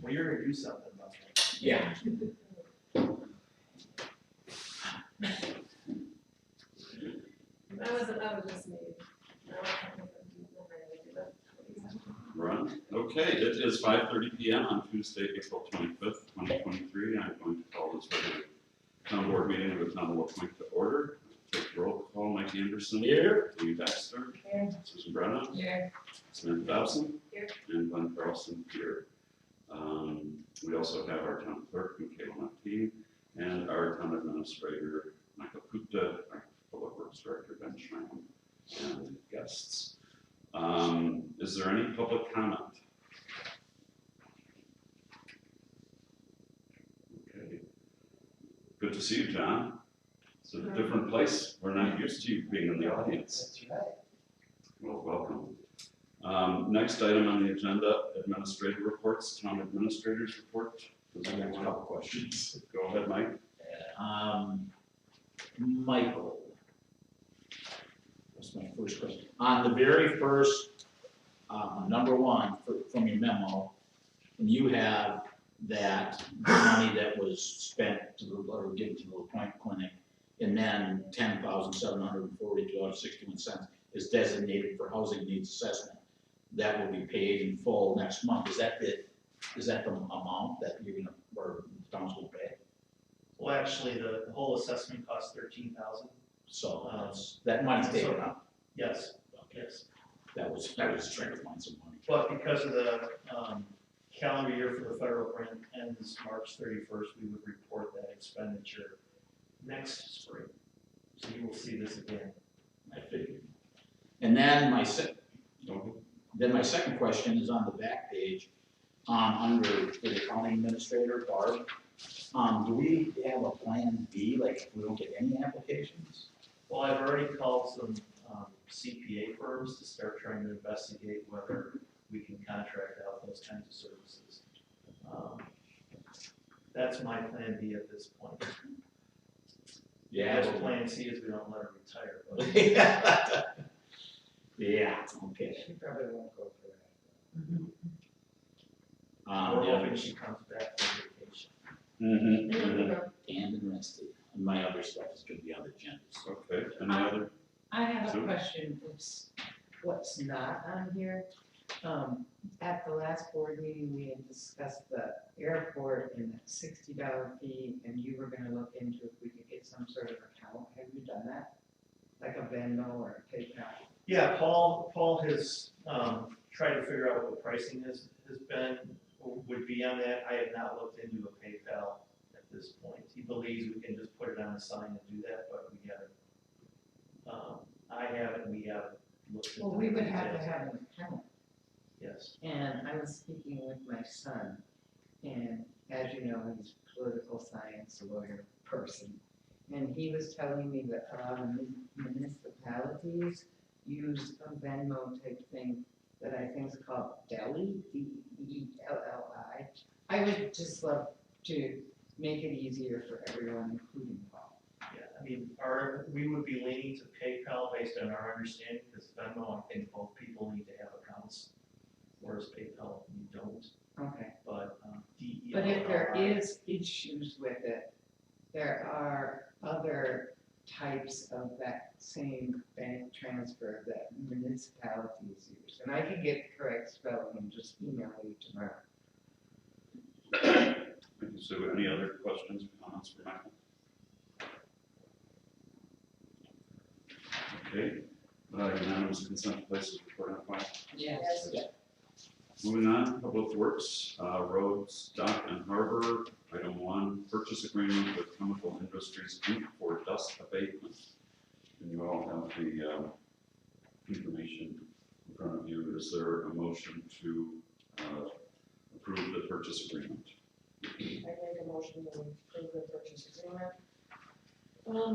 Well, you're gonna do something about that. Yeah. That was just me. Run. Okay, it is 5:30 p.m. on Tuesday, April 25th, 2023. I'm going to call this regular town board meeting of the town of La Pointe to order. Take roll call. Mike Anderson. Here. Lee Baxter. Here. Susan Brennan. Here. Samantha Dobson. Here. And Glenn Carlson here. We also have our town clerk, Michaela Martin, and our town administrator, Michael Gupta, our public works director, Ben Schramm, and guests. Is there any public comment? Okay. Good to see you, John. It's a different place. We're not used to you being in the audience. That's right. Well, welcome. Next item on the agenda, administrative reports, town administrators report. I got a couple questions. Go ahead, Mike. Michael, that's my first question. On the very first, number one, from your memo, and you have that money that was spent or given to the La Pointe Clinic, and then $10,742.61 is designated for housing needs assessment. That will be paid in full next month. Is that the amount that you're gonna, or the town's gonna pay? Well, actually, the whole assessment costs $13,000. So that money's taken up. Yes, Okay. yes. That was trying to find some money. But because of the calendar year for the federal grant ends March 31st, we would report that expenditure next spring. So you will see this again. I figured. And then my second question is on the back page, under the county administrator, Barb. Do we have a plan B, like if we don't get any applications? Well, I've already called some CPA firms to start trying to investigate whether we can contract out those kinds of services. That's my plan B at this point. Yeah. Well, plan C is we don't let her retire. But Yeah, okay. She probably won't go for that. we're Yeah, hoping she comes back from vacation. and rested. And my other stuff is gonna be on the agenda. Okay, any other? I have Sure. a question, what's not on here? At the last board meeting, we had discussed the airport and that $60 fee, and you were gonna look into if we could get some sort of account. Have you done that? Like a Venmo or a PayPal? Yeah, Paul has tried to figure out what the pricing would be on that. I have not looked into a PayPal at this point. He believes we can just put it on a sign and do that, but we haven't. I haven't, we haven't looked into. Well, we would the have to details. have an account. Yes. And I was speaking with my son, and as you know, he's a political science lawyer person. And he was telling me that a lot of municipalities use a Venmo type thing that I think is called Delli, D-E-L-L-I. I would just love to make it easier for everyone, including Paul. Yeah, I mean, we would be leaning to PayPal based on our understanding, because Venmo, I think both people need to have accounts, whereas PayPal, you don't. Okay. But D-E-L-L-I. But if there is issues with it, there are other types of that same bank transfer that municipalities use. And I can get the correct spelling and just email you tomorrow. Thank you, Sue. Any other questions or comments for Michael? Okay, unanimous consent to places report on file. Yes. Moving on, Public Works, Roads, Dock and Harbor, item 1, purchase agreement with Chemical Industries Inc. for dust abatement. And you all have the information in front of you. Is there a motion to approve the purchase agreement? I make a motion to approve the purchase agreement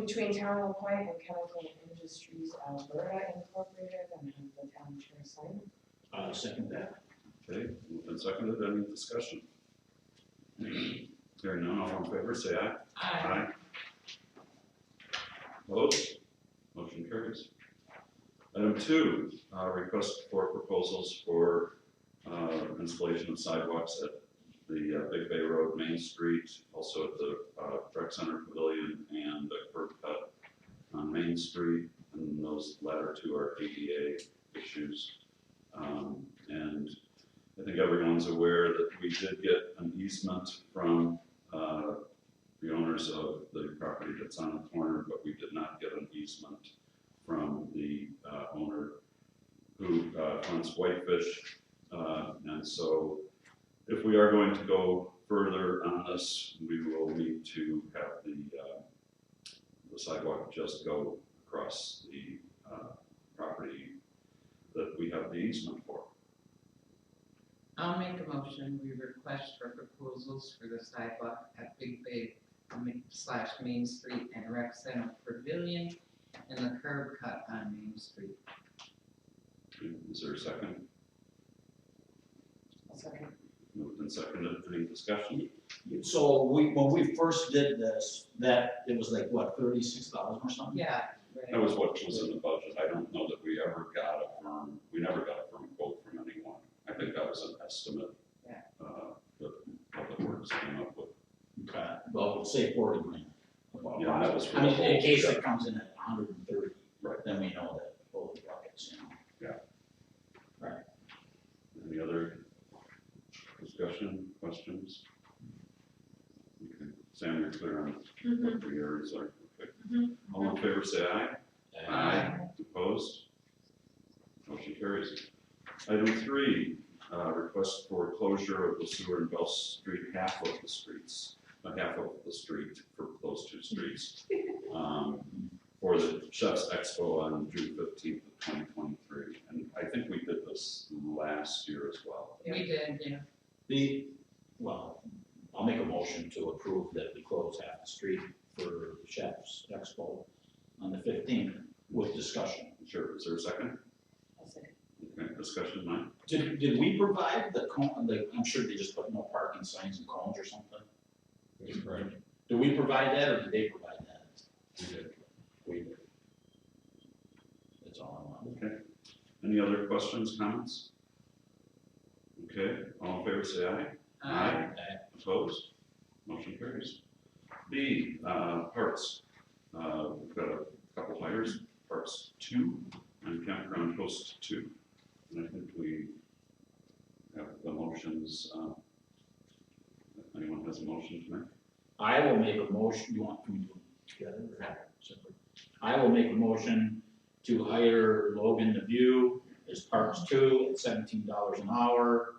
between Town of La Pointe and Chemical Industries Alberta Incorporated, and have the town chair sign it. Second that. Okay, moved and seconded. Any discussion? Hearing none, all in favor, say aye. Aye. Opposed? Motion carries. Item 2, request for proposals for installation of sidewalks at the Big Bay Road, Main Street, also at the Rec Center Pavilion, and the curb cut on Main Street, and those latter two are ADA issues. And I think everyone's aware that we did get an easement from the owners of the property that's on the corner, but we did not get an easement from the owner who fronts Whitefish. And so if we are going to go further on this, we will need to have the sidewalk just go across the property that we have the easement for. I'll make a motion, we request for proposals for the sidewalk at Big Bay / Main Street and Rec Center Pavilion and the curb cut on Main Street. Is there a second? A second. Moved and seconded, any discussion? So when we first did this, that, it was like, what, $36 or something? Yeah, That right. was what was in the budget. I don't know that we ever got we never got a firm quote from anyone. I think that was an estimate. Yeah. That Public Works came up with. Okay, well, we'll say 40 grand. Yeah, that was for I mean, the whole in case stretch. it comes in at 130. Right. Then we know that, holy buckets, you know. Any other discussion, questions? Okay. Sam, you're clear on what the areas are. Okay. All in favor, say aye. Aye. Opposed? Motion carries. Item 3, request for closure of the sewer and Bell Street, half of the streets for those two streets. For the Chef's Expo on June 15th of 2023. And I think we did this last year as well. We did, yeah. Well, I'll make a motion to approve that we close half the street for Chef's Expo on the 15th with discussion. Sure, is there a second? A second. Okay, discussion, Mike? Did we provide the cone, I'm sure they just put no parking signs and cones or something? Right. Did we provide that or did they provide that? We did. We did. That's all I want. Okay. Any other questions, comments? Okay, all in favor say aye. Aye. Opposed? Motion carries. B, parks. We've got a couple hires, parks 2 and campground host 2. And I think we have the motions. If anyone has a motion to make? I will make a motion, you want, can we do them together or separate? I will make a motion to hire Logan the View as Parks 2 at $17 an hour.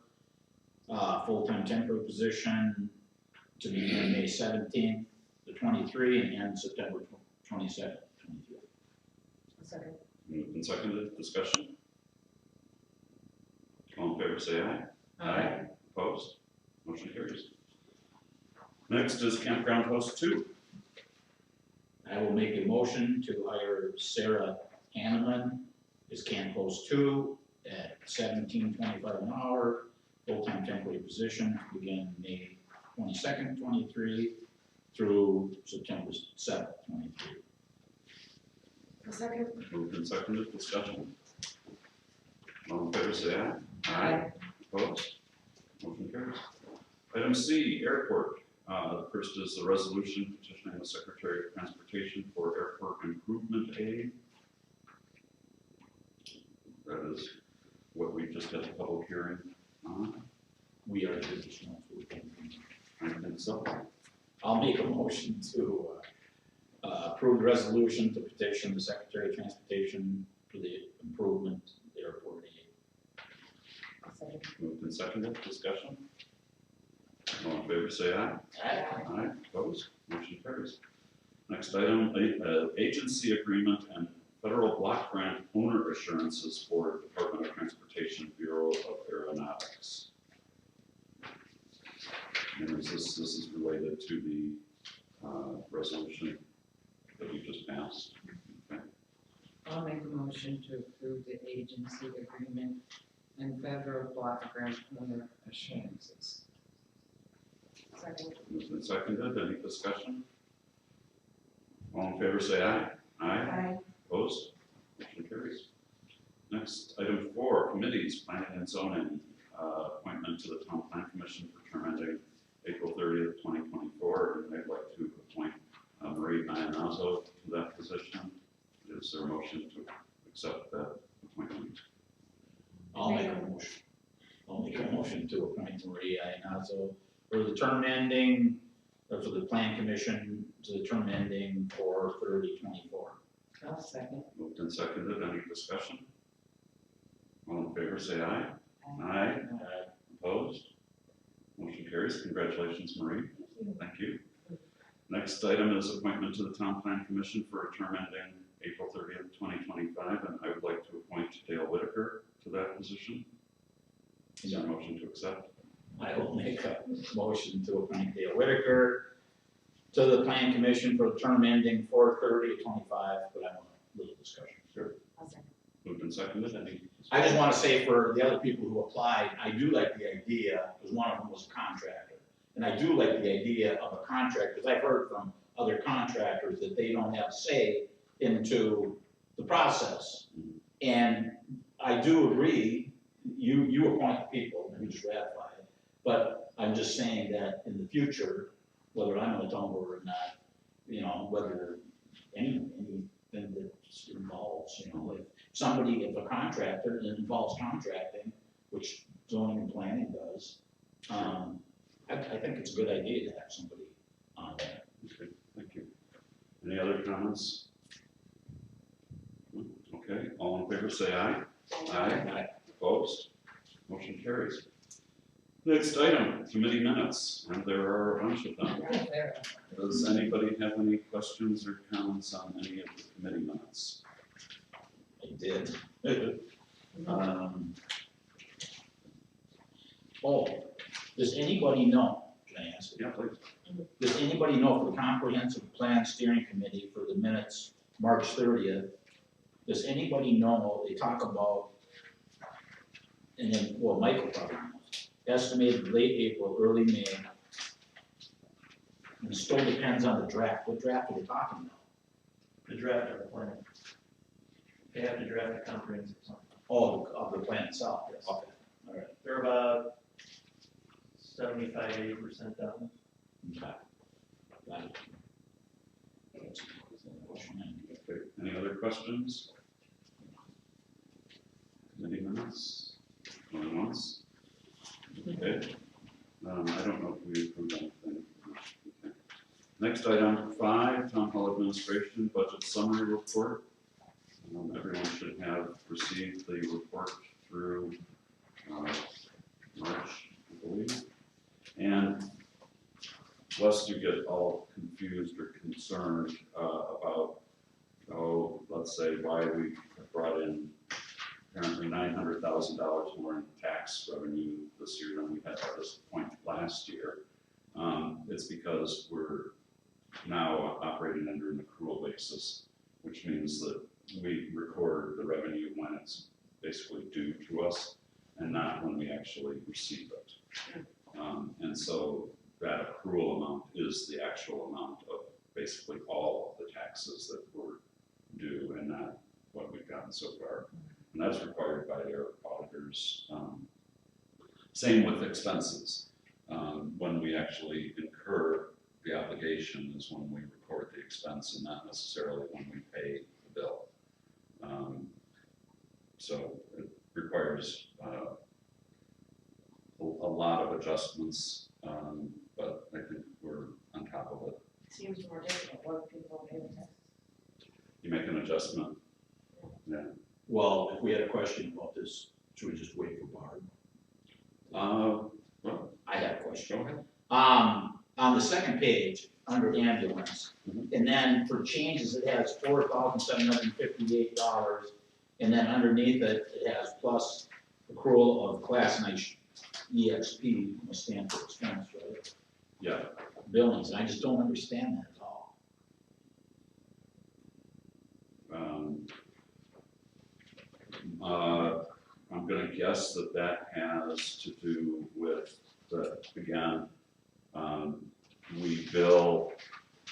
Full-time temporary position to begin May 17th to 23 and end September 22nd, 23. A second. Moved and seconded, discussion. All in favor say aye. Opposed? Motion carries. Next is campground host 2. I will make a motion to hire Sarah Hanneman as camp host 2 at $17.25 an hour, full-time temporary position, begin May 22nd, 23 through September 7th, 23. A second. Moved and seconded, discussion. All in favor say aye. Aye. Opposed? Motion carries. Item C, airport. The first is the resolution petitioning the Secretary of Transportation for airport improvement aid. That is what we just had a public hearing on. We are additional. I think so. I'll make a motion to approve the resolution to petition the Secretary of Transportation for the improvement of the airport aid. A second. Moved and seconded, discussion. All in favor say aye. Aye, opposed, motion carries. Next item, agency agreement and federal block grant owner assurances for Department of Transportation Bureau of Aeronautics. And this is related to the resolution that we just passed. Okay. I'll make a motion to approve the agency agreement and federal block grant owner assurances. Second. Moved and seconded, any discussion? All in favor say aye. Aye. Opposed? Motion carries. Next, item 4, committees, planning and zoning, appointment to the town plan commission for term ending April 30th, 2024, and I'd like to appoint Marie Iannazo to that position. Is there a motion to accept that appointment? I'll make a motion to appoint Maria Iannazo for the term ending, or for the plan commission, to the term ending for 30/24. I'll second. Moved and seconded, any discussion? All in favor, say aye. Aye. Opposed? Motion carries. Congratulations, Marie. Thank you. Next item is appointment to the Town Plan Commission for a term ending April 30th, 2025, and I would like to appoint Dale Whitaker to that position. Is there a motion to accept? I will make a motion to appoint Dale Whitaker to the plan commission for the term ending 4/30/25, but I want a little discussion. Sure. I'll second. Moved and seconded, any? I just want to say for the other people who applied, I do like the idea, because one of them was a contractor. And I do like the idea of a contract, because I've heard from other contractors that they don't have say into the process. And I do agree, you appoint the people, and you just ratify it. But I'm just saying that in the future, whether I'm on the town board or not, you know, whether anything that involves, you know, if a contractor that involves contracting, which zoning and planning does, I think it's a good idea to have somebody on there. Okay, thank you. Any other comments? Okay, all in favor say aye. Aye. Opposed? Motion carries. Next item, committee minutes, and there are a bunch of them. Right there. Does anybody have any questions or comments on any of the committee minutes? I did. Does anybody know, can I ask? Yeah, please. Does anybody know for the comprehensive plan steering committee for the minutes, March 30th, does anybody know, they talk about, and then, well, Michael probably knows, estimated late April, early May. And it still depends on the draft. What draft are they talking about? The draft of the plan. They have to draft a comprehensive plan. Oh, of the plan itself, Yes. okay, all right. They're about 75–80% done. Okay. Got it. Okay, any other questions? Committee minutes? Going once? Okay. I don't know if we approved anything. Okay. Next item 5, Town Hall Administration Budget Summary Report. Everyone should have received the report through March, I believe. And lest you get all confused or concerned about, let's say why we brought in apparently $900,000 more in tax revenue this year than we had at this point last year. It's because we're now operating under an accrual basis, which means that we record the revenue when it's basically due to us and not when we actually receive it. And so that accrual amount is the actual amount of basically all of the taxes that were due and not what we've gotten so far. And that's required by our auditors. Same with expenses. When we actually incur the obligation is when we record the expense and not necessarily when we pay the bill. So it requires a lot of adjustments, but I think we're on top of it. Seems more difficult, what people pay the taxes. You make an adjustment. Yeah. Well, if we had a question about this, should we just wait for Barb? Well, I have a question. go ahead. On the second page, under ambulance, and then for changes, it has $4,758, and then underneath it, it has plus accrual of class and EXP, must stand for expense, right? Yeah. Billings, and I just don't understand that at all. I'm gonna guess that that has to do with the, again,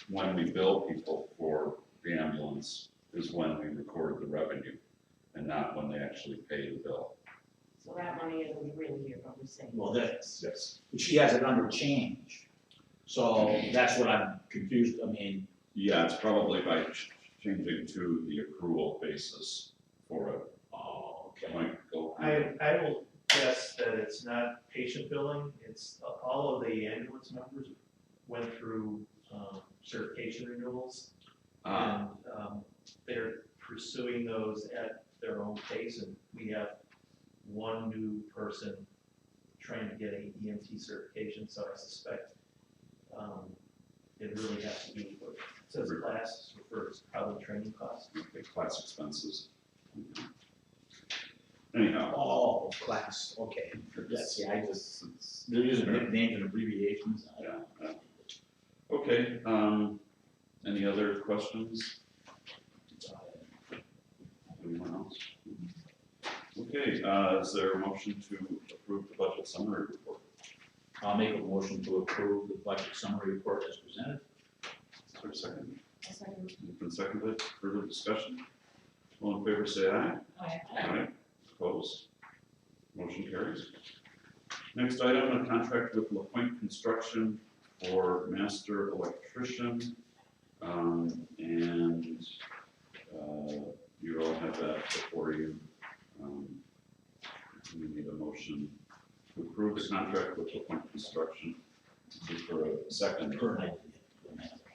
when we bill people for the ambulance is when we record the revenue and not when they actually pay the bill. So that money isn't really here, but we're saying. Well, that's, Yes. she has it under change. So that's what I'm confused, I mean, Yeah, it's probably by changing to the accrual basis for it. oh, okay. Might go. I will guess that it's not patient billing, it's all of the ambulance members went through, certification renewals. And, they're pursuing those at their own pace, and we have one new person trying to get a EMT certification, so I suspect, it really has to do with what it says class refers, probably training costs. Okay, class expenses. Anyhow. Oh, class, okay. Yes, yeah, I just, they're using nicknames and abbreviations. Yeah. Okay, any other questions? Anyone else? Okay, is there a motion to approve the budget summary report? I'll make a motion to approve the budget summary report as presented. Is there a second? A second. Moved and seconded, further discussion? All in favor, say aye. Aye. Opposed? Motion carries. Next item, a contract with LaPointe Construction for master electrician. And you all have that before you. We need a motion to approve the contract with LaPointe Construction. This is for a second.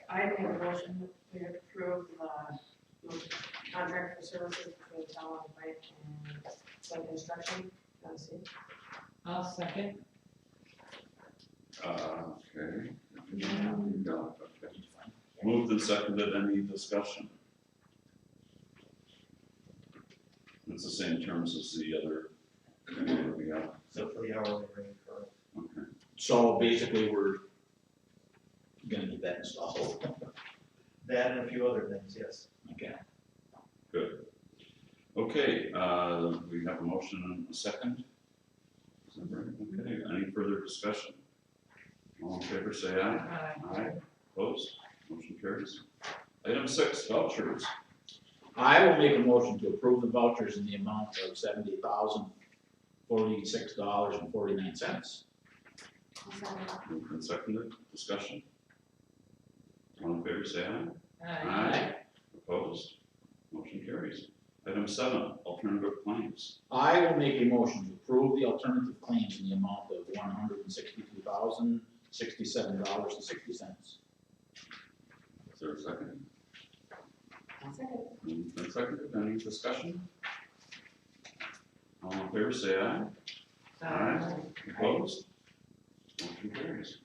I make a motion that we approve the contract for services between town and White and Sun Construction. That's it. I'll second. Okay. Okay. Moved and seconded, any discussion? It's the same terms as the other. We got. So for the hourly rate, correct? Okay. So basically, we're gonna get that installed. That and a few other things, yes. Okay. Good. Okay, we have a motion and a second. Is that right? Okay, any further discussion? All in favor, say aye. Aye. Opposed? Motion carries. Item 6, vouchers. I will make a motion to approve the vouchers in the amount of $70,046.49. Moved and seconded, discussion. All in favor, say aye. Aye. Opposed? Motion carries. Item 7, alternative claims. I will make a motion to approve the alternative claims in the amount of $162,067.60. Is there a second? A second. Moved and seconded, any discussion? All in favor, say aye. Aye. Opposed? Motion carries.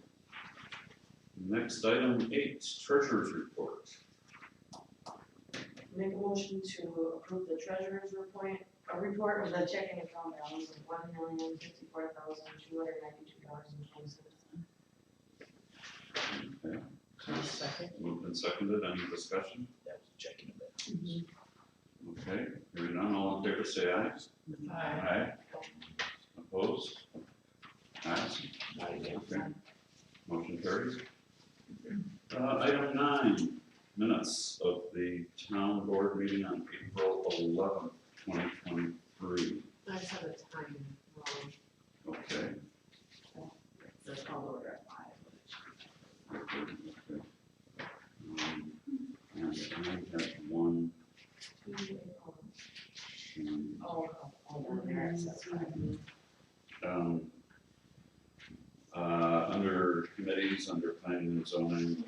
Next item 8, treasurer's report. Make a motion to approve the treasurer's report with a checking account balance of $1,054,292.20. Okay. I'll second. Moved and seconded, any discussion? That was checking a bit. Okay, hearing none, all in favor say aye. Aye. Opposed? Ayes. Okay. Motion carries. Item 9, minutes of the town board meeting on April 11th, 2023. I just have a time wrong. Okay. There's call order at 5. Okay. And I have one. Oh, there it says 5. Under committees, under planning and zoning,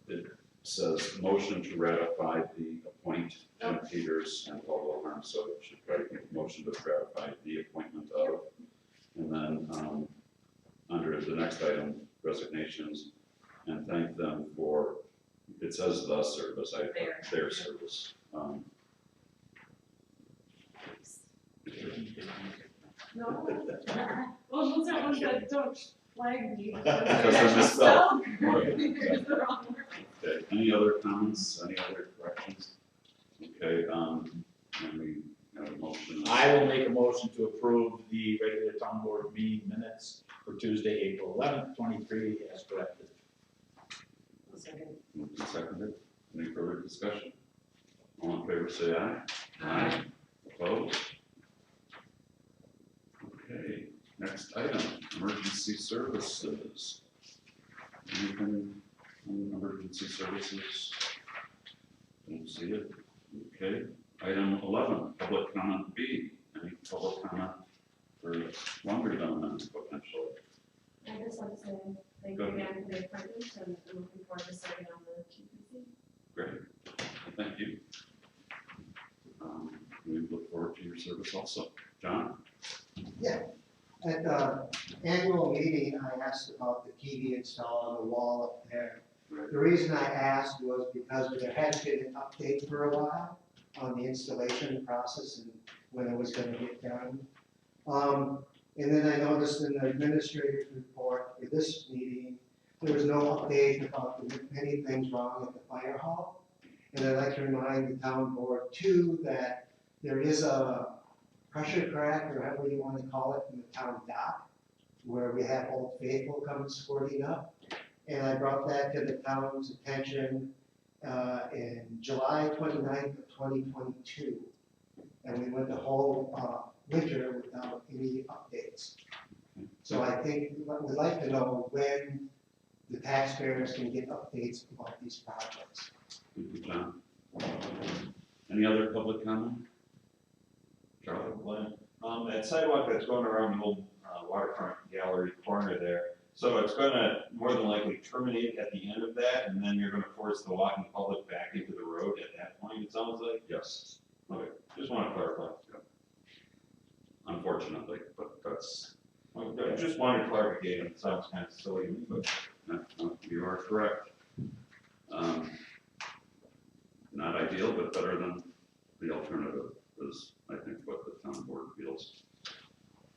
it says motion to ratify the appoint Jim Peters and Paul Wilhelm, so it should probably be a motion to ratify the appointment of. And then, under the next item, resignations, and thank them for, it says the service, their service. No. Well, those are ones that don't flag me. Because they're misspelled. Because they're wrong. Okay, any other comments, any other corrections? Okay, let me have a motion. I will make a motion to approve the regular town board meeting minutes for Tuesday, April 11th, 23 as corrected. A second. Moved and seconded. Any further discussion? All in favor, say aye. Aye. Opposed? Next item, emergency services. Anything on emergency services? Don't see it. Okay. Item 11, public comment B. Any public comment for longer than a minute potentially? I just want to say thank you again for the appointment, and I'm looking forward to serving on the TPC. Great. Thank you. We look forward to your service also. John? Yeah, at the annual meeting, I asked about the TV installed on the wall up there. The reason I asked was because there had been an update for a while on the installation process and when it was gonna get done. And then I noticed in the administrator's report for this meeting, there was no update about the many things wrong at the fire hall. And I'd like to remind the town board too that there is a pressure crack, or however you want to call it, in the town dock, where we have Old Faithful come squirting up. And I brought that to the town's attention in July 29th of 2022. And we went the whole winter without any updates. So I think we'd like to know when the taxpayers can get updates about these projects. Thank you, John. Any other public comment? Charlie? That sidewalk that's going around the old waterfront gallery corner there, so it's gonna more than likely terminate at the end of that, and then you're gonna force the walking public back into the road at that point, it sounds like? Yes. Okay, just wanna clarify. Unfortunately, but that's, I just wanted clarification, it sounds kind of silly, but. no, you are correct. Not ideal, but better than the alternative is, I think, what the town board feels.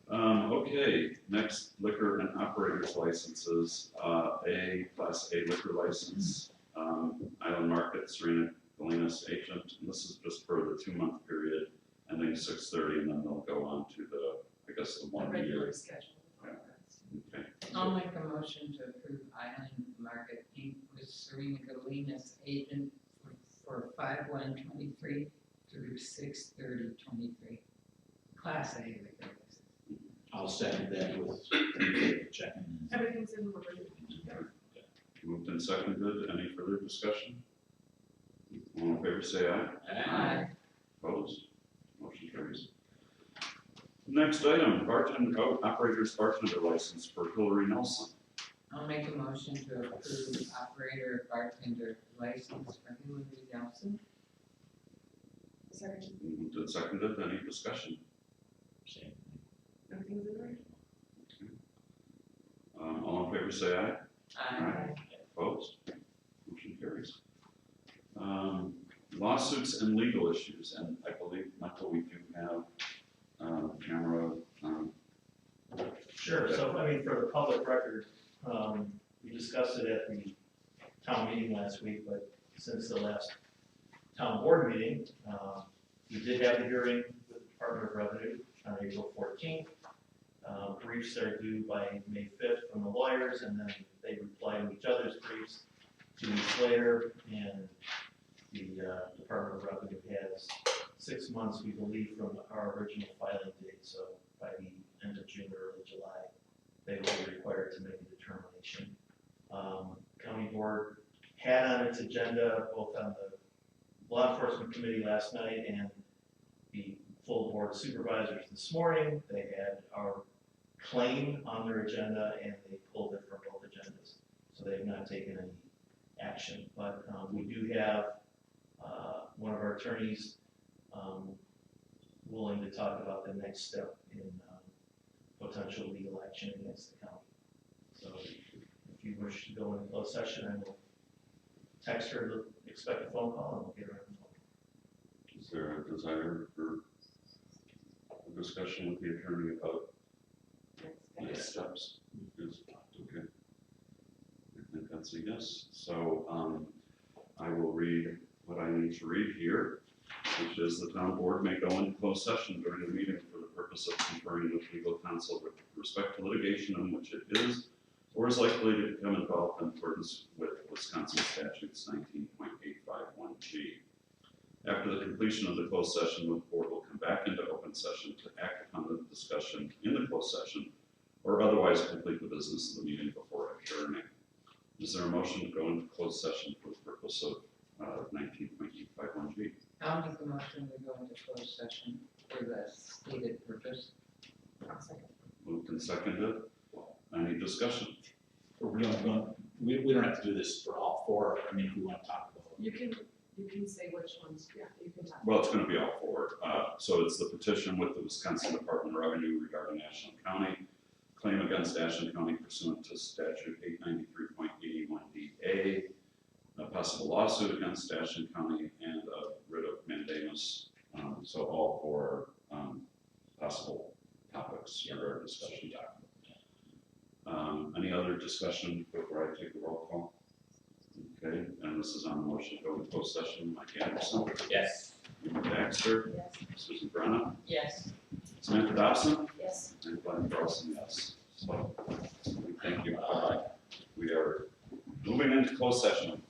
Okay, next, liquor and operators licenses. A Class A liquor license, Island Market, Serena Galinas agent. And this is just for the 2-month period, ending 6/30, and then they'll go on to the, I guess, the 1 year. schedule. Okay. I'll make a motion to approve Island Market Inc. with Serena Galinas agent for 5/1/23 through 6/30/23. Class A liquor license. I'll second that with checking. Everything's in order. Moved and seconded. Any further discussion? All in favor, say aye. Aye. Opposed? Motion carries. Next item, operator's bartender license for Hillary Nelson. I'll make a motion to approve operator bartender license for Hillary Nelson. Second, Moved and seconded. Any discussion? Same. everything's in order. All in favor, say aye. Aye. Opposed? Motion carries. Lawsuits and legal issues, and I believe, Michael, we do have camera. Sure, so I mean, for the public record, we discussed it at the town meeting last week, but since the last town board meeting, we did have a hearing with the Department of Revenue on April 14th. Briefs are due by May 5th from the lawyers, and then they reply to each other's briefs 2 weeks later, and the Department of Revenue has 6 months, we believe, from our original filing date, so by the end of June or early July, they will be required to make a determination. County board had on its agenda, both on the law enforcement committee last night and the full board supervisors this morning, they had our claim on their agenda and they pulled it from both agendas. So they have not taken any action, but we do have one of our attorneys willing to talk about the next step in potential legal action against the county. So if you wish to go into closed session, I will text her to expect a phone call and we'll get her on the phone. Is there a desire for a discussion with the attorney about next steps? Yes, okay. I think that's a yes. So I will read what I need to read here, which is the town board may go into closed session during the meeting for the purpose of conferring with legal counsel with respect to litigation in which it is or is likely to become involved in accordance with Wisconsin statutes 19.851G. After the completion of the closed session, the board will come back into open session to act upon the discussion in the closed session otherwise complete the business of the meeting before adjourning. Is there a motion to go into closed session for the purpose of 19.251G? I'll make a motion to go into closed session for the stated purpose. I'll second. Moved and seconded. Any discussion? We don't have to do this for all four, I mean, if we want to talk about. You can say which ones, yeah, you can talk. Well, it's going to be all four. So it's the petition with the Wisconsin Department of Revenue regarding Ashland County, claim against Ashland County pursuant to statute 893.81DA, a possible lawsuit against Ashland County, and a writ of mandamus. So all four possible topics for our discussion. Any other discussion before I take the roll call? Okay, and this is on the motion to go into closed session. Mike Anderson, Yes. Amy Baxter, Yes. Susan Brennan, Yes. Samantha Dobson, Yes. and Glenn Carlson, yes. So, thank you. We are moving into closed session.